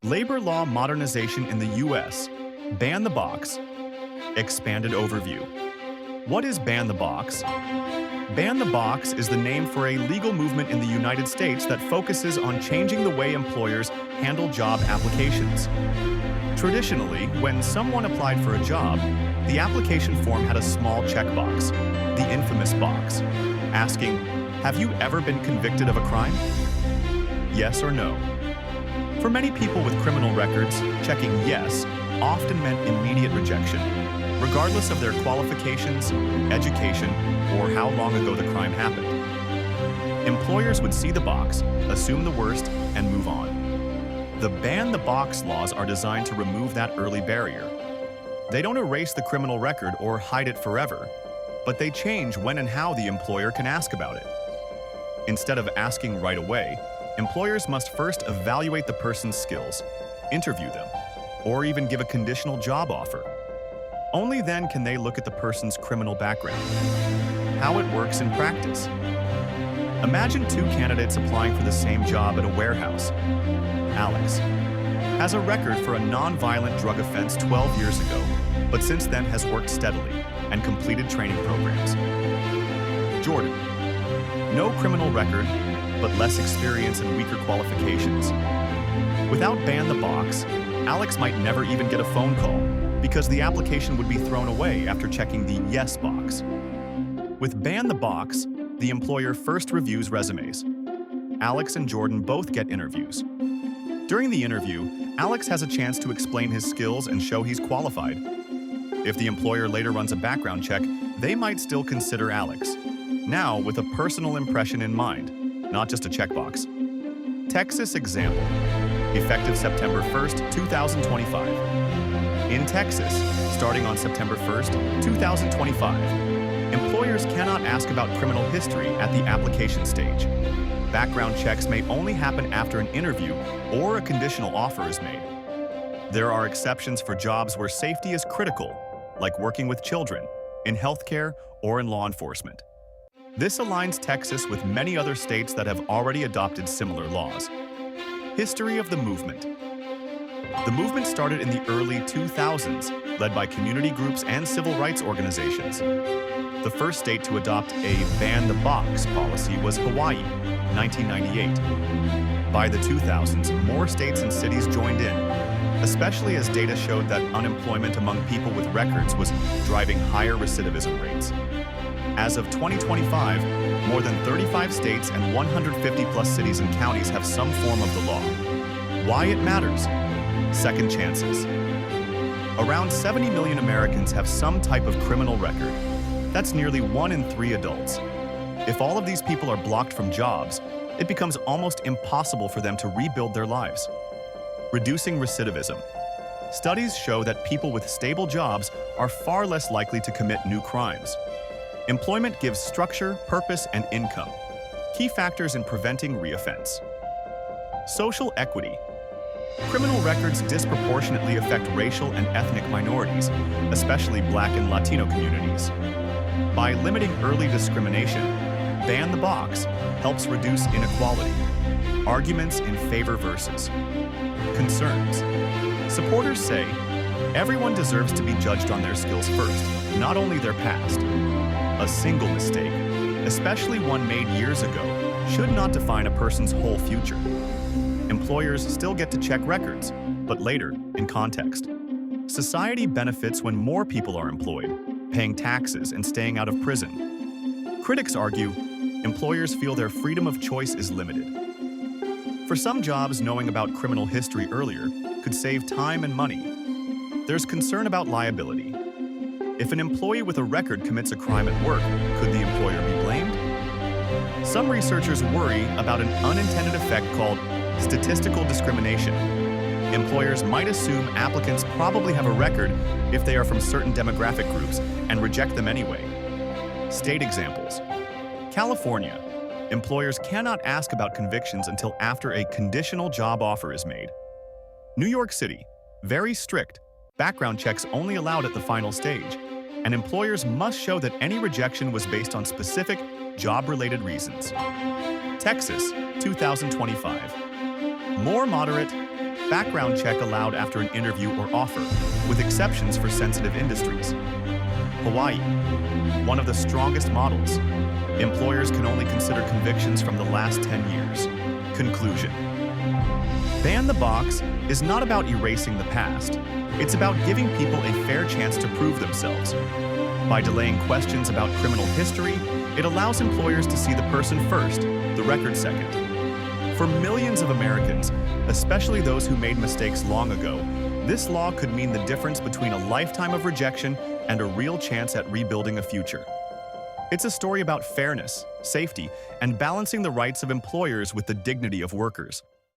Labor law modernization in the U.S. Ban the box. Expanded overview. What is Ban the Box? Ban the Box is the name for a legal movement in the United States that focuses on changing the way employers handle job applications. Traditionally, when someone applied for a job, the application form had a small checkbox, the infamous box, asking, "Have you ever been convicted of a crime?" Yes or no. For many people with criminal records, checking yes often meant immediate rejection, regardless of their qualifications, education, or how long ago the crime happened. Employers would see the box, assume the worst, and move on. The Ban the Box laws are designed to remove that early barrier. They don't erase the criminal record or hide it forever, but they change when and how the employer can ask about it. Instead of asking right away, employers must first evaluate the person's skills, interview them, or even give a conditional job offer. Only then can they look at the person's criminal background. How it works in practice. Imagine two candidates applying for the same job at a warehouse. Alex has a record for a non-violent drug offense 12 years ago, but since then has worked steadily and completed training programs. Jordan, no criminal record, but less experience and weaker qualifications. Without Ban the Box, Alex might never even get a phone call because the application would be thrown away after checking the yes box. With Ban the Box, the employer first reviews resumes. Alex and Jordan both get interviews. During the interview, Alex has a chance to explain his skills and show he's qualified. If the employer later runs a background check, they might still consider Alex, now with a personal impression in mind, not just a checkbox. Texas example. Effective September 1st, 2025. In Texas, starting on September 1st, 2025, employers cannot ask about criminal history at the application stage. Background checks may only happen after an interview or a conditional offer is made. There are exceptions for jobs where safety is critical, like working with children, in healthcare, or in law enforcement. This aligns Texas with many other states that have already adopted similar laws. History of the movement. The movement started in the early 2000s, led by community groups and civil rights organizations. The first state to adopt a Ban the Box policy was Hawaii, 1998. By the 2000s, more states and cities joined in, especially as data showed that unemployment among people with records was driving higher recidivism rates. As of 2025, more than 35 states and 150+ cities and counties have some form of the law. Why it matters? Second chances. Around 70 million Americans have some type of criminal record. That's nearly 1 in 3 adults. If all of these people are blocked from jobs, it becomes almost impossible for them to rebuild their lives. Reducing recidivism. Studies show that people with stable jobs are far less likely to commit new crimes. Employment gives structure, purpose, and income, key factors in preventing reoffense. Social equity. Criminal records disproportionately affect racial and ethnic minorities, especially Black and Latino communities. By limiting early discrimination, Ban the Box helps reduce inequality. Arguments in favor versus concerns. Supporters say, everyone deserves to be judged on their skills first, not only their past. A single mistake, especially one made years ago, should not define a person's whole future. Employers still get to check records, but later, in context. Society benefits when more people are employed, paying taxes and staying out of prison. Critics argue, employers feel their freedom of choice is limited. For some jobs, knowing about criminal history earlier could save time and money. There's concern about liability. If an employee with a record commits a crime at work, could the employer be blamed? Some researchers worry about an unintended effect called statistical discrimination. Employers might assume applicants probably have a record if they are from certain demographic groups and reject them anyway. State examples. California. Employers cannot ask about convictions until after a conditional job offer is made. New York City. Very strict. Background checks only allowed at the final stage, and employers must show that any rejection was based on specific, job-related reasons. Texas, 2025. More moderate, Background check allowed after an interview or offer, with exceptions for sensitive industries. Hawaii, one of the strongest models. Employers can only consider convictions from the last 10 years. Conclusion. Ban the Box is not about erasing the past. It's about giving people a fair chance to prove themselves. By delaying questions about criminal history, it allows employers to see the person first, the record second. For millions of Americans, especially those who made mistakes long ago, this law could mean the difference between a lifetime of rejection and a real chance at rebuilding a future. It's a story about fairness, safety, and balancing the rights of employers with the dignity of workers.